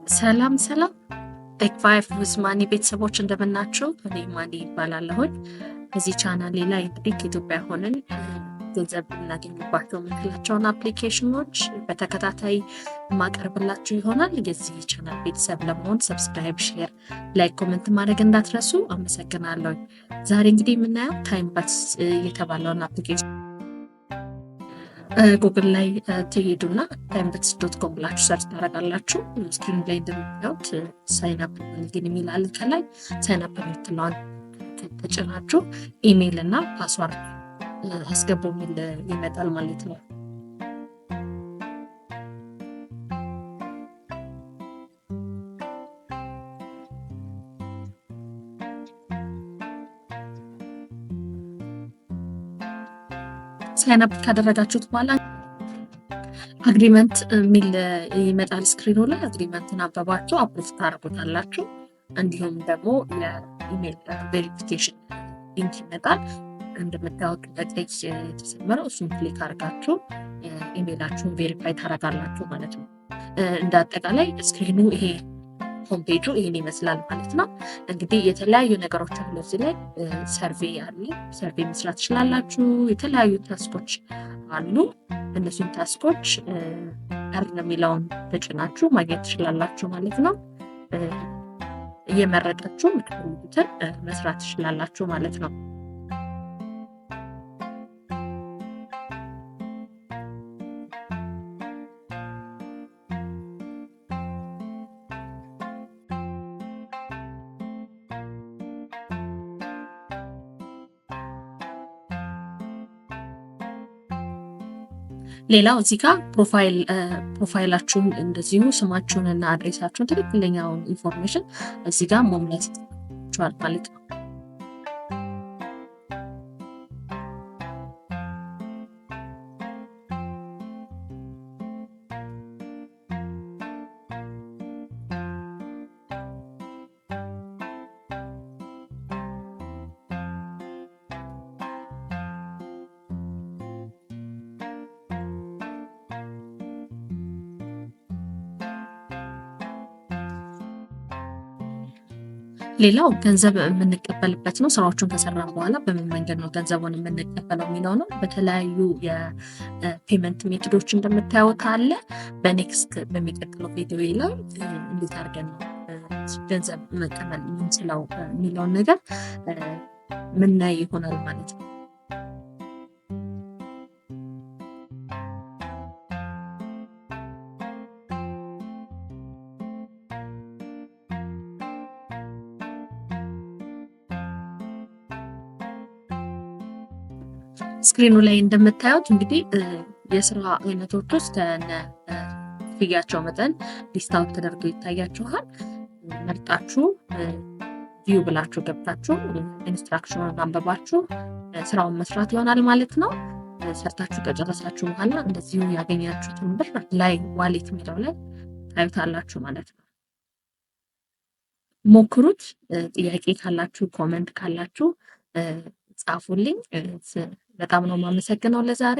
ሰላም ሰላም ቴክ5 ዊዝ ማኒ ቤተሰቦች እንደምናችሁ። እኔ ማኒ ይባላለሁኝ። በዚህ ቻናሌ ላይ እንግዲህ ከኢትዮጵያ ሆነን ገንዘብ እናገኝባቸው የምንላቸውን አፕሊኬሽኖች በተከታታይ የማቀርብላችሁ ይሆናል። የዚህ ቻናል ቤተሰብ ለመሆን ሰብስክራይብ፣ ሼር፣ ላይክ፣ ኮመንት ማድረግ እንዳትረሱ። አመሰግናለሁ። ዛሬ እንግዲህ የምናየው ታይም ባስ የተባለውን አፕሊኬሽን ጉግል ላይ ትሄዱና timebits.com ብላችሁ ሰርች ታደርጋላችሁ። ስክሪን ላይ እንደምታዩት ሳይን አፕ ግን የሚል አለ። ከላይ ሳይን አፕ የምትለዋን ተጭናችሁ ኢሜይል እና ፓስዋርድ አስገቡ የሚል ይመጣል ማለት ነው። ሳይን አፕ ካደረጋችሁት በኋላ አግሪመንት የሚል ይመጣል ስክሪኑ ላይ። አግሪመንትን አንበባችሁ አፕሩቭ ታደርጉታላችሁ። እንዲሁም ደግሞ የኢሜል ቬሪፊኬሽን ሊንክ ይመጣል። እንደምታዩት በቀይ የተሰመረው እሱን ክሊክ አድርጋችሁ ኢሜላችሁን ቬሪፋይ ታደርጋላችሁ ማለት ነው። እንደ አጠቃላይ ስክሪኑ ይሄ ሆምፔጁ ይህን ይመስላል ማለት ነው። እንግዲህ የተለያዩ ነገሮች አሉ እዚህ ላይ። ሰርቬ አለ፣ ሰርቬ መስራት ትችላላችሁ። የተለያዩ ታስኮች አሉ። እነሱን ታስኮች እርን የሚለውን ተጭናችሁ ማግኘት ትችላላችሁ ማለት ነው። እየመረጣችሁ የምትፈልጉትን መስራት ትችላላችሁ ማለት ነው። ሌላው እዚህ ጋር ፕሮፋይላችሁን እንደዚሁ ስማችሁን እና አድሬሳችሁን ትክክለኛውን ኢንፎርሜሽን እዚህ ጋር መሙላት ይችላል ማለት ነው። ሌላው ገንዘብ የምንቀበልበት ነው። ስራዎቹን ከሰራን በኋላ በምን መንገድ ነው ገንዘቡን የምንቀበለው የሚለው ነው። በተለያዩ የፔመንት ሜቶዶች እንደምታዩት አለ። በኔክስት በሚቀጥለው ቪዲዮ ላይ እንዴት አድርገን ነው ገንዘብ መቀበል የምንችለው የሚለውን ነገር ምናይ ይሆናል ማለት ነው። ስክሪኑ ላይ እንደምታዩት እንግዲህ የስራ አይነቶች ውስጥ ከነ ክፍያቸው መጠን ሊስት አውት ተደርገው ይታያችኋል። መርጣችሁ ቪው ብላችሁ ገብታችሁ ኢንስትራክሽኑን አንበባችሁ ስራውን መስራት ይሆናል ማለት ነው። ሰርታችሁ ከጨረሳችሁ በኋላ እንደዚሁ ያገኛችሁትን ብር ላይ ዋሌት የሚለው ላይ ታዩታላችሁ ማለት ነው። ሞክሩት። ጥያቄ ካላችሁ ኮመንት ካላችሁ ጻፉልኝ። በጣም ነው የማመሰግነው ለዛሬ።